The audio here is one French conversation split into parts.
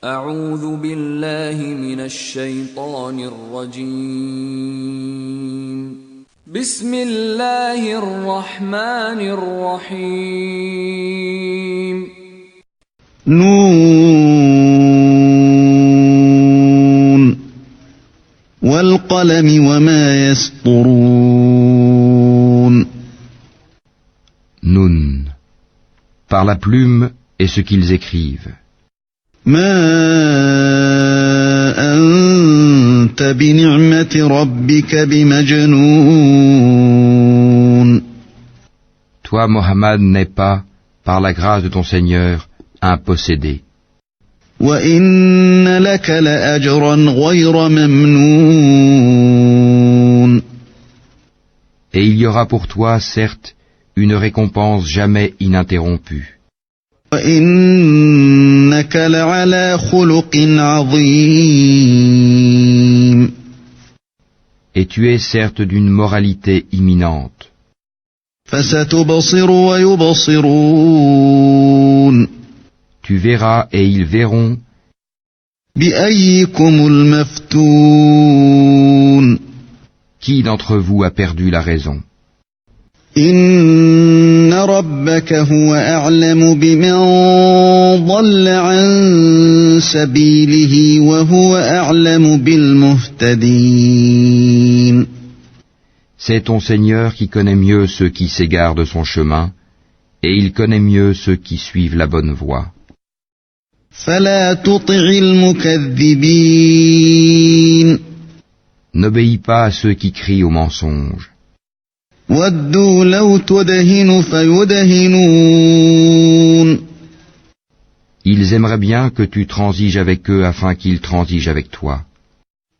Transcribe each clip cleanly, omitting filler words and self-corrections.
أعوذ بالله من الشيطان الرجيم بسم الله الرحمن الرحيم نون والقلم وما يسطرون. Nun, par la plume et ce qu'ils écrivent. ما أنت بنعمة ربك بمجنون. Toi, Mohammed, n'es pas, par la grâce de ton Seigneur, un possédé. وإن لك لأجرا غير ممنون. Et il y aura pour toi, certes, une récompense jamais ininterrompue. وإنك لعلى خلق عظيم. Et tu es certes d'une moralité imminente. فستبصر ويبصرون. Tu verras et ils verront. بأيكم المفتون. Qui d'entre vous a perdu la raison? إن ربك هو أعلم بمن ضل عن سبيله وهو أعلم بالمهتدين. C'est ton Seigneur qui connaît mieux ceux qui s'égarent de son chemin, et il connaît mieux ceux qui suivent la bonne voie. فلا تطع المكذبين. N'obéis pas à ceux qui crient au mensonge. ودوا لو تدهن فيدهنون. Ils aimeraient bien que tu transiges avec eux afin qu'ils transigent avec toi.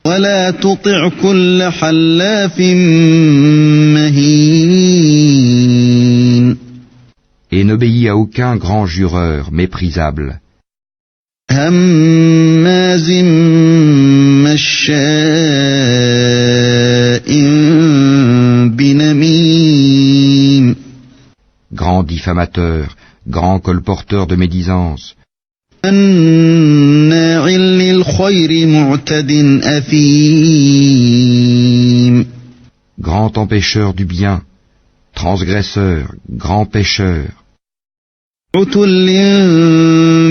ولا تطع كل حلاف مهين. Et n'obéis à aucun grand jureur méprisable, هماز مشاء بنميم. grand diffamateur, grand colporteur de médisance, مناع للخير معتد أثيم. grand empêcheur du bien, transgresseur, grand pécheur, عتل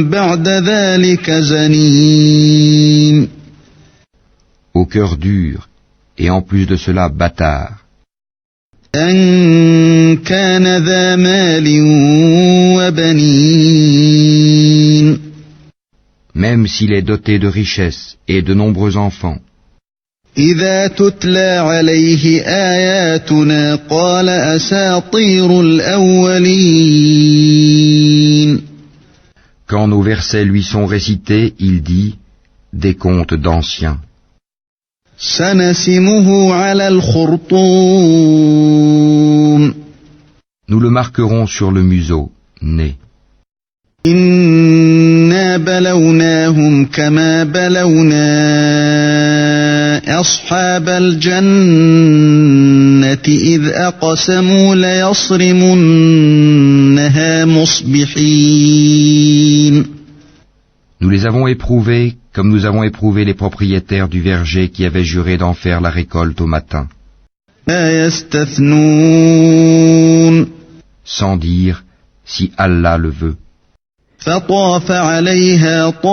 بعد ذلك زنيم. au cœur dur, et en plus de cela bâtard, أن كان ذا مال وبنين. même s'il est doté de richesses et de nombreux enfants. إذا تتلى عليه آياتنا قال أساطير الأولين. Quand nos versets lui sont récités, il dit des contes d'anciens. سنسمه على الخرطوم. Nous le marquerons sur le museau, nez. إنا بلوناهم كما بلونا أصحاب الجنة إذ أقسموا ليصرمنها مصبحين. Nous les avons éprouvés comme nous avons éprouvé les propriétaires du verger qui avaient juré d'en faire la récolte au matin, لا يستثنون. sans dire si Allah le veut. فطاف عليها طائف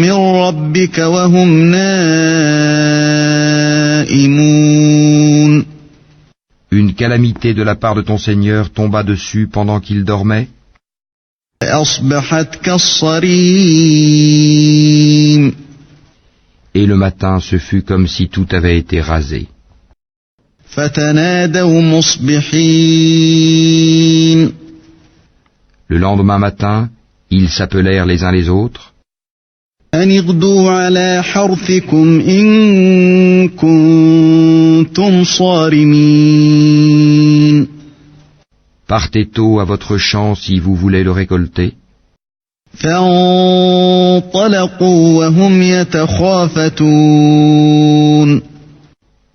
من ربك وهم نائمون. Une calamité de la part de ton Seigneur tomba dessus pendant qu'il dormait, فأصبحت كالصريم. et le matin ce fut comme si tout avait été rasé. فتنادوا مصبحين. Le lendemain matin, ils s'appelèrent les uns les autres, أن اغدوا على حرثكم إن كنتم صارمين. partez tôt à votre champ si vous voulez le récolter. فانطلقوا وهم يتخافتون.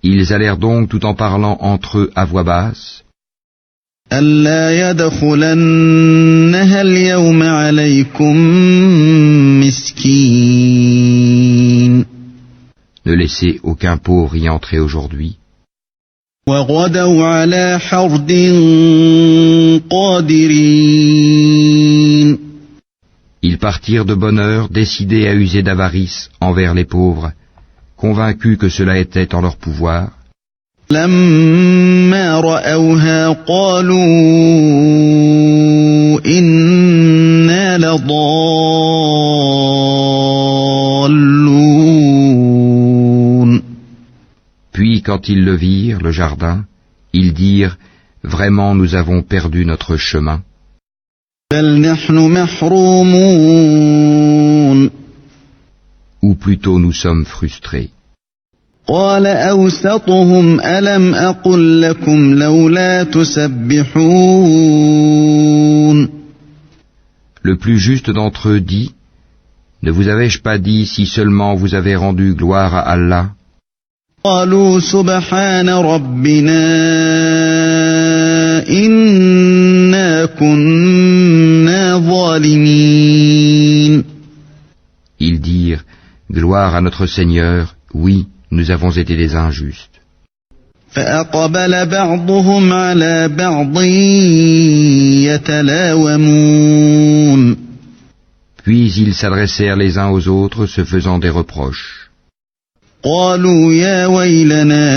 Ils allèrent donc tout en parlant entre eux à voix basse. ألا يدخلنها اليوم عليكم منكم مسكين Ne laissez aucun pauvre y entrer aujourd'hui. وغدوا على حرد قادرين Ils partirent de bonne heure, décidés à user d'avarice envers les pauvres, convaincus que cela était en leur pouvoir. لما رأوها قالوا إنا لضالون Puis quand ils le virent, le jardin, ils dirent « Vraiment nous avons perdu notre chemin. بل نحن محرومون Ou plutôt nous sommes frustrés. » قال أوسطهم ألم أقل لكم لولا تسبحون Le plus juste d'entre eux dit « Ne vous avais-je pas dit si seulement vous avez rendu gloire à Allah ?» قالوا سبحان ربنا إنا كنا ظالمين Ils dirent « Gloire à notre Seigneur, oui, nous avons été des injustes. » فأقبل بعضهم على بعض يتلاومون Puis ils s'adressèrent les uns aux autres, se faisant des reproches. قالوا يا ويلنا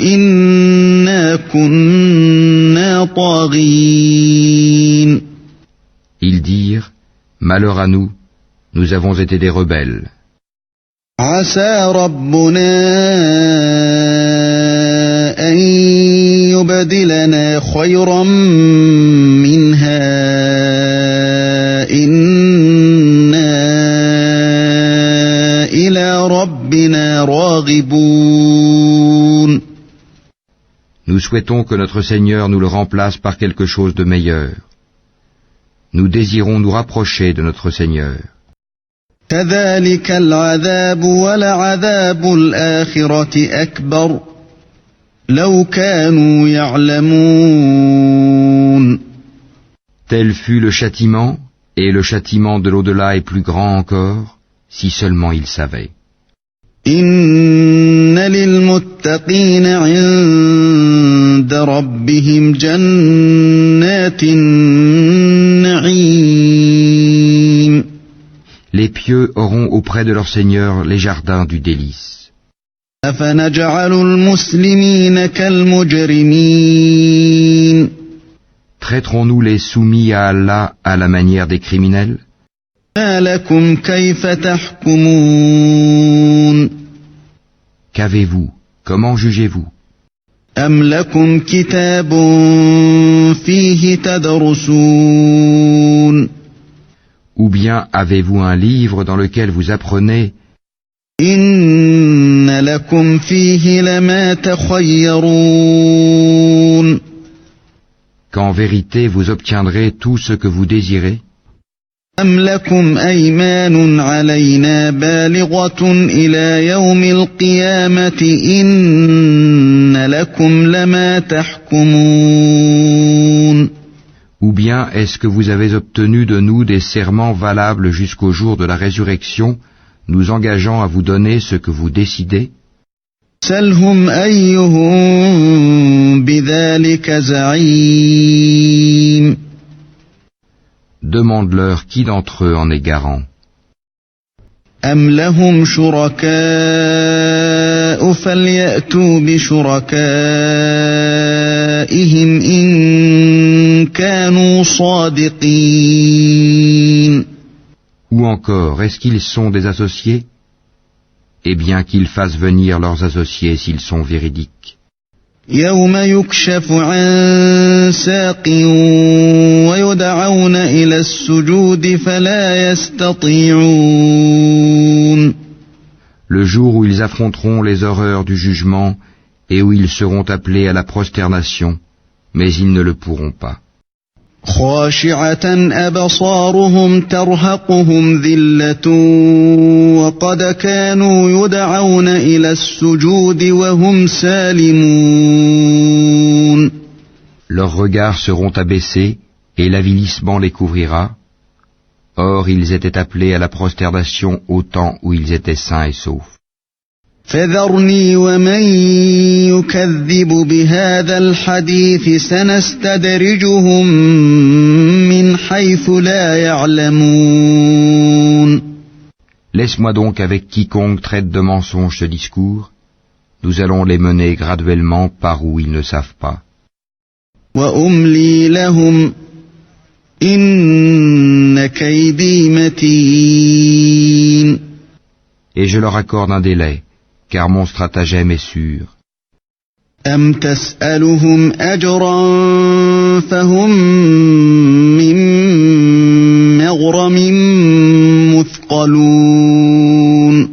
إنا كنا طاغين Ils dirent « Malheur à nous, nous avons été des rebelles. عسى ربنا أن يبدلنا خيرا منها إنا إلى ربنا راغبون Nous souhaitons que notre Seigneur nous le remplace par quelque chose de meilleur. Nous désirons nous rapprocher de notre Seigneur. كذلك العذاب ولعذاب الآخرة أكبر لو كانوا يعلمون Tel fut le châtiment, et le châtiment de l'au-delà est plus grand encore, si seulement ils savaient. إن للمتقين عند ربهم جنات النعيم Les pieux auront auprès de leur Seigneur les jardins du délice. أفنجعل المسلمين كالمجرمين Traiterons-nous les soumis à Allah à la manière des criminels? ما لكم كيف تحكمون Qu'avez-vous? Comment jugez-vous? أم لكم كتاب فيه تدرسون Ou bien avez-vous un livre dans lequel vous apprenez? إن لكم فيه لما تخيرون Qu'en vérité vous obtiendrez tout ce que vous désirez? أم لكم أيمان علينا بالغة إلى يوم القيامة إن لكم لما تحكمون Ou bien est-ce que vous avez obtenu de nous des serments valables jusqu'au jour de la résurrection, nous engageant à vous donner ce que vous décidez? سلهم أيهم بذلك زعيم Demande-leur qui d'entre eux en est garant. أم لهم شركاء فليأتوا بشركائهم إن كانوا صادقين Ou encore, est-ce qu'ils sont des associés? Eh bien qu'ils fassent venir leurs associés s'ils sont véridiques. يوم يكشف عن ساق ويدعون إلى السجود فلا يستطيعون Le jour où ils affronteront les horreurs du jugement et où ils seront appelés à la prosternation, mais ils ne le pourront pas. خاشعة أبصارهم ترهقهم ذلة وقد كانوا يدعون إلى السجود وهم سالمون Leurs regards seront abaissés Et l'avilissement les couvrira. Or, ils étaient appelés à la prosternation au temps où ils étaient sains et saufs. فذرني ومن يكذب بهذا الحديث سنستدرجهم من حيث لا يعلمون. Laisse-moi donc avec quiconque traite de mensonge ce discours. Nous allons les mener graduellement par où ils ne savent pas. وأملي لهم إن كيدي متين. Et je leur accorde un délai, car mon stratagème est sûr. أم تسألهم أجرا فهم من مغرم مثقلون.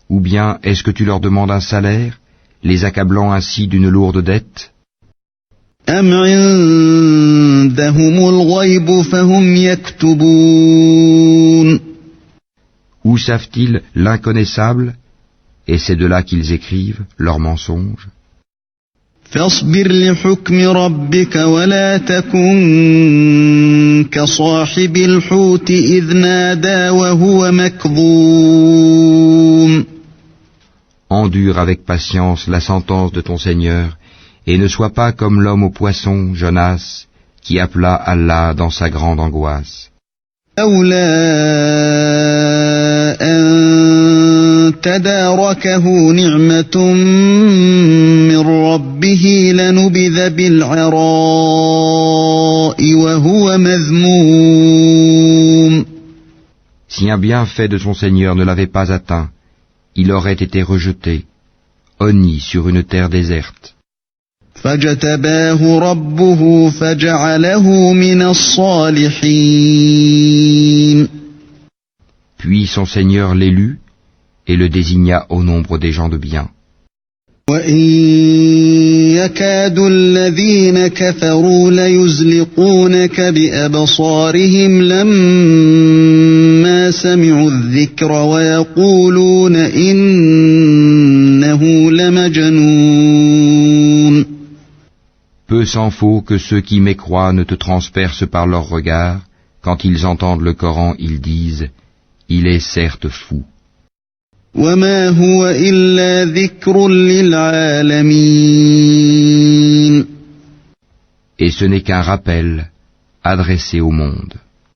Ou bien est-ce que tu leur demandes un salaire, les accablant ainsi d'une lourde dette? أم عندهم الغيب فهم يكتبون. Où savent-ils l'inconnaissable, et c'est de là qu'ils écrivent leurs mensonges? فاصبر لحكم ربك ولا تكن كصاحب الحوت إذ نادى وهو مكظوم. Endure avec patience la sentence de ton Seigneur, et ne sois pas comme l'homme au poisson, Jonas, qui appela Allah dans sa grande angoisse. أولى أن تداركه نعمة من ربه لنبذ بالعراء وهو مذموم. Si un bienfait de son Seigneur ne l'avait pas atteint, il aurait été rejeté, honni sur une terre déserte. فاجتباه ربه فجعله من الصالحين. Puis son Seigneur l'élut et le désigna au nombre des gens de bien. وإن يكاد الذين كفروا ليزلقونك بأبصارهم لما سمعوا الذكر ويقولون إنه لمجنون. Peu s'en faut que ceux qui mécroient ne te transpercent par leur regard. Quand ils entendent le Coran, ils disent « Il est certes fou ». وما هو إلا ذكر للعالمين. Et ce n'est qu'un rappel adressé au monde.